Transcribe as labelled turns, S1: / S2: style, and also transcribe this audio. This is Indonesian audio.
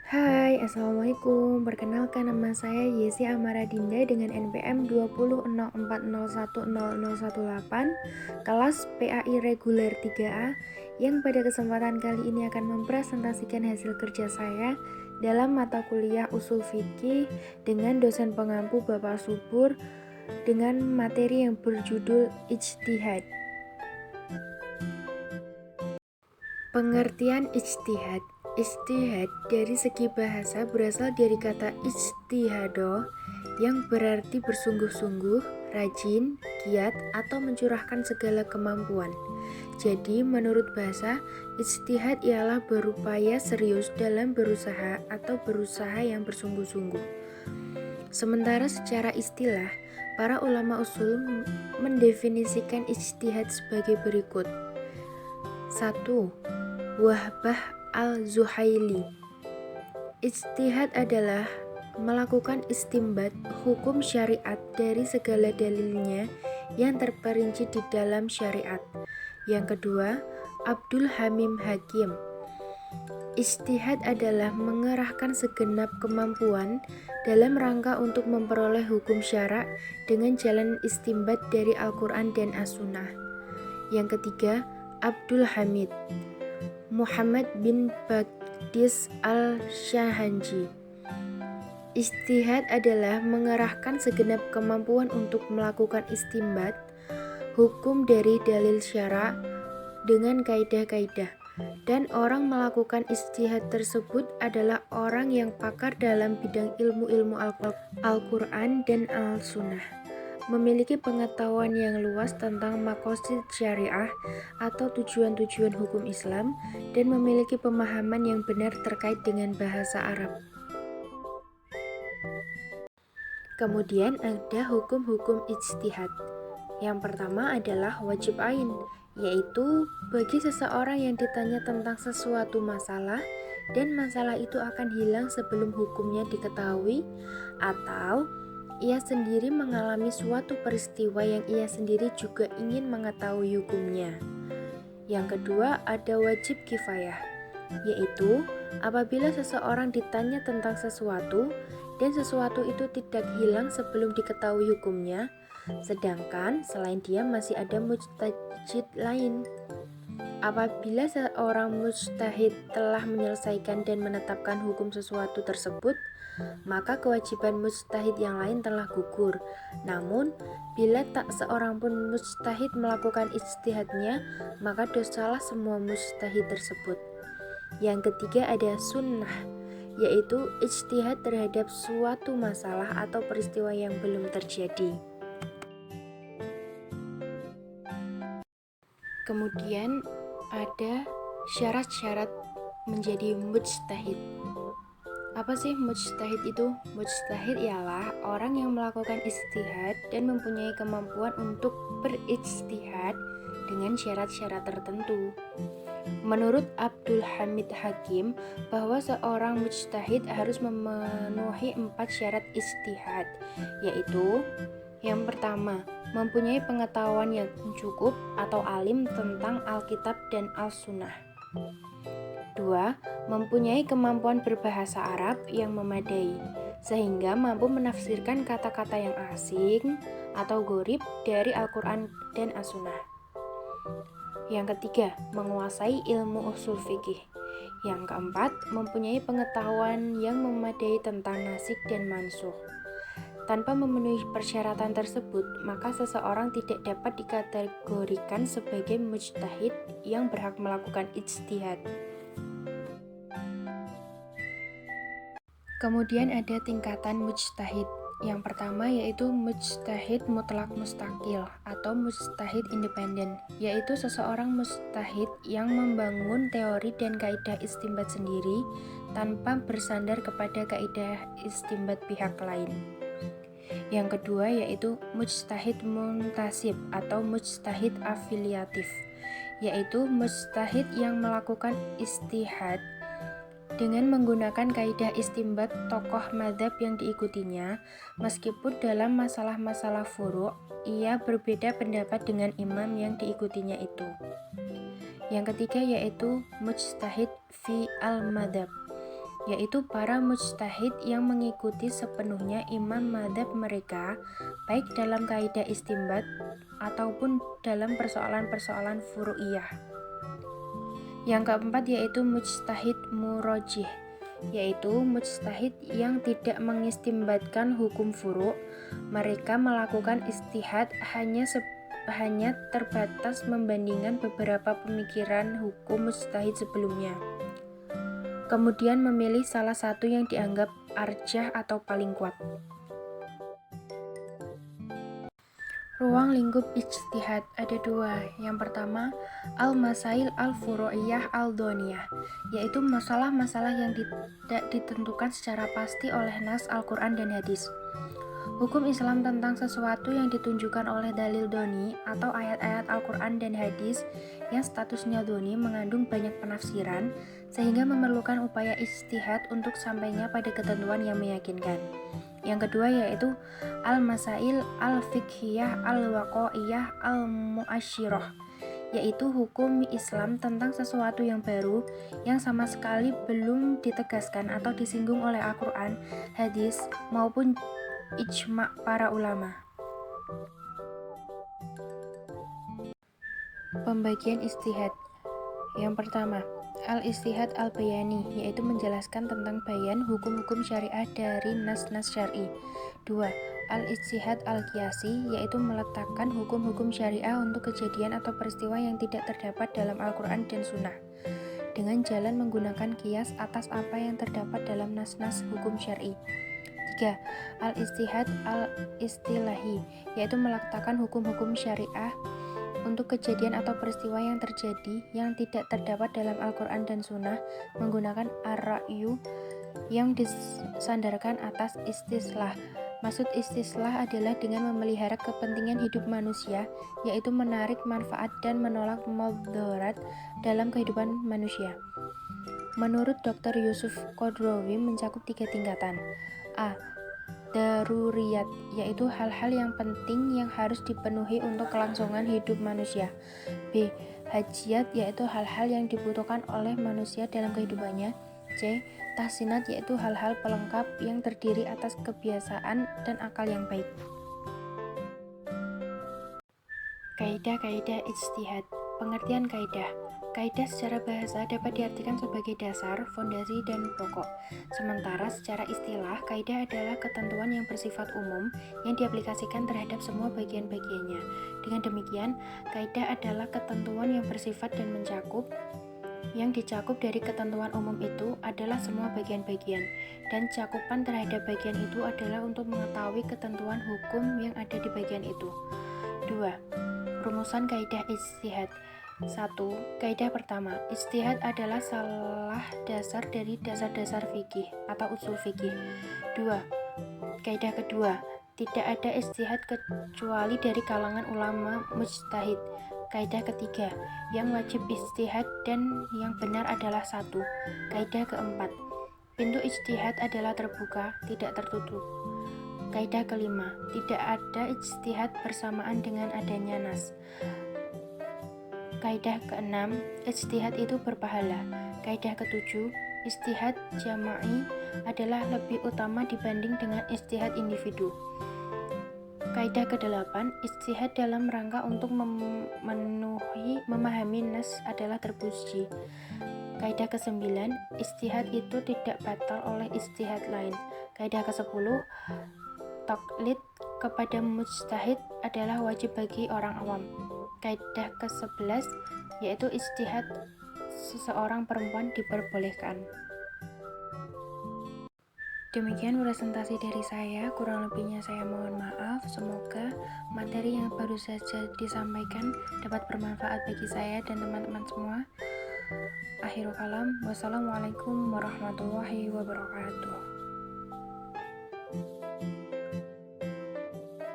S1: Hai, Assalamualaikum. Perkenalkan nama saya Yesi Amara Dinda dengan NPM 2004010018, kelas PAI reguler 3A, yang pada kesempatan kali ini akan mempresentasikan hasil kerja saya dalam mata kuliah Ushul Fikih dengan dosen pengampu Bapak Subur dengan materi yang berjudul Ijtihad. Pengertian ijtihad. Ijtihad dari segi bahasa berasal dari kata ijtihado yang berarti bersungguh-sungguh, rajin, giat, atau mencurahkan segala kemampuan. Jadi, menurut bahasa, ijtihad ialah berupaya serius dalam berusaha atau berusaha yang bersungguh-sungguh. Sementara secara istilah, para ulama usul mendefinisikan ijtihad sebagai berikut. 1. Wahbah al-Zuhaili. Ijtihad adalah melakukan istimbat hukum syariat dari segala dalilnya yang terperinci di dalam syariat. Yang kedua, Abdul Hamim Hakim. Ijtihad adalah mengerahkan segenap kemampuan dalam rangka untuk memperoleh hukum syara dengan jalan istimbat dari Al-Quran dan As-Sunnah. Yang ketiga, Abdul Hamid Muhammad bin Bagdis al-Shahanji. Ijtihad adalah mengerahkan segenap kemampuan untuk melakukan istimbat hukum dari dalil syara dengan kaidah-kaidah, dan orang melakukan ijtihad tersebut adalah orang yang pakar dalam bidang ilmu-ilmu Al-Quran dan Al-Sunnah, memiliki pengetahuan yang luas tentang maqasid syariah atau tujuan-tujuan hukum Islam, dan memiliki pemahaman yang benar terkait dengan bahasa Arab. Kemudian ada hukum-hukum ijtihad. Yang pertama adalah wajib ain, yaitu bagi seseorang yang ditanya tentang sesuatu masalah dan masalah itu akan hilang sebelum hukumnya diketahui, atau ia sendiri mengalami suatu peristiwa yang ia sendiri juga ingin mengetahui hukumnya. Yang kedua ada wajib kifayah, yaitu apabila seseorang ditanya tentang sesuatu dan sesuatu itu tidak hilang sebelum diketahui hukumnya, sedangkan selain dia masih ada mujtahid lain. Apabila seorang mujtahid telah menyelesaikan dan menetapkan hukum sesuatu tersebut, maka kewajiban mujtahid yang lain telah gugur. Namun, bila tak seorang pun mujtahid melakukan ijtihadnya, maka dosalah semua mujtahid tersebut. Yang ketiga ada sunnah, yaitu ijtihad terhadap suatu masalah atau peristiwa yang belum terjadi. Kemudian ada syarat-syarat menjadi mujtahid. Apa sih mujtahid itu? Mujtahid ialah orang yang melakukan ijtihad dan mempunyai kemampuan untuk berijtihad dengan syarat-syarat tertentu. Menurut Abdul Hamid Hakim, bahwa seorang mujtahid harus memenuhi 4 syarat ijtihad, yaitu yang pertama, mempunyai pengetahuan yang cukup atau alim tentang Alkitab dan Al-Sunnah. 2. Mempunyai kemampuan berbahasa Arab yang memadai, sehingga mampu menafsirkan kata-kata yang asing atau gharib dari Al-Quran dan As-Sunnah. Yang ketiga, menguasai ilmu usul fikih. Yang keempat, mempunyai pengetahuan yang memadai tentang nasikh dan mansukh. Tanpa memenuhi persyaratan tersebut, maka seseorang tidak dapat dikategorikan sebagai mujtahid yang berhak melakukan ijtihad. Kemudian ada tingkatan mujtahid. Yang pertama yaitu mujtahid mutlak mustaqil atau mujtahid independen, yaitu seseorang mujtahid yang membangun teori dan kaidah istimbat sendiri tanpa bersandar kepada kaidah istimbat pihak lain. Yang kedua yaitu mujtahid muntasib atau mujtahid afiliatif, yaitu mujtahid yang melakukan ijtihad dengan menggunakan kaidah istimbat tokoh madzhab yang diikutinya, meskipun dalam masalah-masalah furu' ia berbeda pendapat dengan imam yang diikutinya itu. Yang ketiga yaitu mujtahid fi al-madzhab, yaitu para mujtahid yang mengikuti sepenuhnya imam madzhab mereka, baik dalam kaidah istinbat ataupun dalam persoalan-persoalan furu'iyah. Yang keempat yaitu mujtahid murajjih, yaitu mujtahid yang tidak mengistimbatkan hukum furu'. Mereka melakukan istihad hanya terbatas membandingkan beberapa pemikiran hukum mujtahid sebelumnya, kemudian memilih salah satu yang dianggap arjah atau paling kuat. Ruang lingkup ijtihad ada dua. Yang pertama, al-masail al-furu'iyah al-dhoniyah, yaitu masalah-masalah yang tidak ditentukan secara pasti oleh nas Al-Quran dan hadis. Hukum Islam tentang sesuatu yang ditunjukkan oleh dalil dhoni atau ayat-ayat Al-Quran dan hadis yang statusnya dhoni mengandung banyak penafsiran, sehingga memerlukan upaya ijtihad untuk sampainya pada ketentuan yang meyakinkan. Yang kedua yaitu al-masail al-fiqhiyah al-waqa'iyah al-mu'asyirah, yaitu hukum Islam tentang sesuatu yang baru yang sama sekali belum ditegaskan atau disinggung oleh Al-Quran, hadis, maupun ijma' para ulama. Pembagian istihad. Yang pertama, al-istihad al-bayani, yaitu menjelaskan tentang bayan hukum-hukum syariah dari nas-nas syar'i. 2. Al-istihad al-qiyasi, yaitu meletakkan hukum-hukum syariah untuk kejadian atau peristiwa yang tidak terdapat dalam Al-Quran dan Sunnah, dengan jalan menggunakan qiyas atas apa yang terdapat dalam nas-nas hukum syar'i. 3. Al-istihad al-istilahi, yaitu meletakkan hukum-hukum syariah untuk kejadian atau peristiwa yang terjadi yang tidak terdapat dalam Al-Quran dan Sunnah menggunakan ar-ra'yu yang disandarkan atas istislah. Maksud istislah adalah dengan memelihara kepentingan hidup manusia, yaitu menarik manfaat dan menolak mudarat dalam kehidupan manusia. Menurut Dr. Yusuf Qodrowi mencakup 3 tingkatan. A. Daruriyat, yaitu hal-hal yang penting yang harus dipenuhi untuk kelangsungan hidup manusia. B. Hajiyat, yaitu hal-hal yang dibutuhkan oleh manusia dalam kehidupannya. C. Tahsinat, yaitu hal-hal pelengkap yang terdiri atas kebiasaan dan akal yang baik. Kaidah-kaidah ijtihad. Pengertian kaidah. Kaidah secara bahasa dapat diartikan sebagai dasar, fondasi, dan pokok. Sementara secara istilah, kaidah adalah ketentuan yang bersifat umum yang diaplikasikan terhadap semua bagian-bagiannya. Dengan demikian, kaidah adalah ketentuan yang bersifat dan mencakup. Yang dicakup dari ketentuan umum itu adalah semua bagian-bagian, dan cakupan terhadap bagian itu adalah untuk mengetahui ketentuan hukum yang ada di bagian itu. 2. Rumusan kaidah ijtihad. 1. Kaidah pertama, ijtihad adalah salah dasar dari dasar-dasar fikih atau usul fikih. 2. Kaidah kedua, tidak ada ijtihad kecuali dari kalangan ulama mujtahid. Kaidah ketiga, yang wajib ijtihad dan yang benar adalah satu. Kaidah keempat, pintu ijtihad adalah terbuka, tidak tertutup. Kaidah kelima, tidak ada ijtihad bersamaan dengan adanya nas. Kaidah keenam, ijtihad itu berpahala. Kaidah ketujuh, ijtihad jama'i adalah lebih utama dibanding dengan ijtihad individu. Kaidah kedelapan, ijtihad dalam rangka untuk memahami nas adalah terpuji. Kaidah kesembilan, ijtihad itu tidak batal oleh ijtihad lain. Kaidah ke-10, taklid kepada mujtahid adalah wajib bagi orang awam. Kaidah ke-11, yaitu ijtihad seseorang perempuan diperbolehkan. Demikian presentasi dari saya, kurang lebihnya saya mohon maaf. Semoga materi yang baru saja disampaikan dapat bermanfaat bagi saya dan teman-teman semua. Akhirul kalam, wassalamualaikum warahmatullahi wabarakatuh.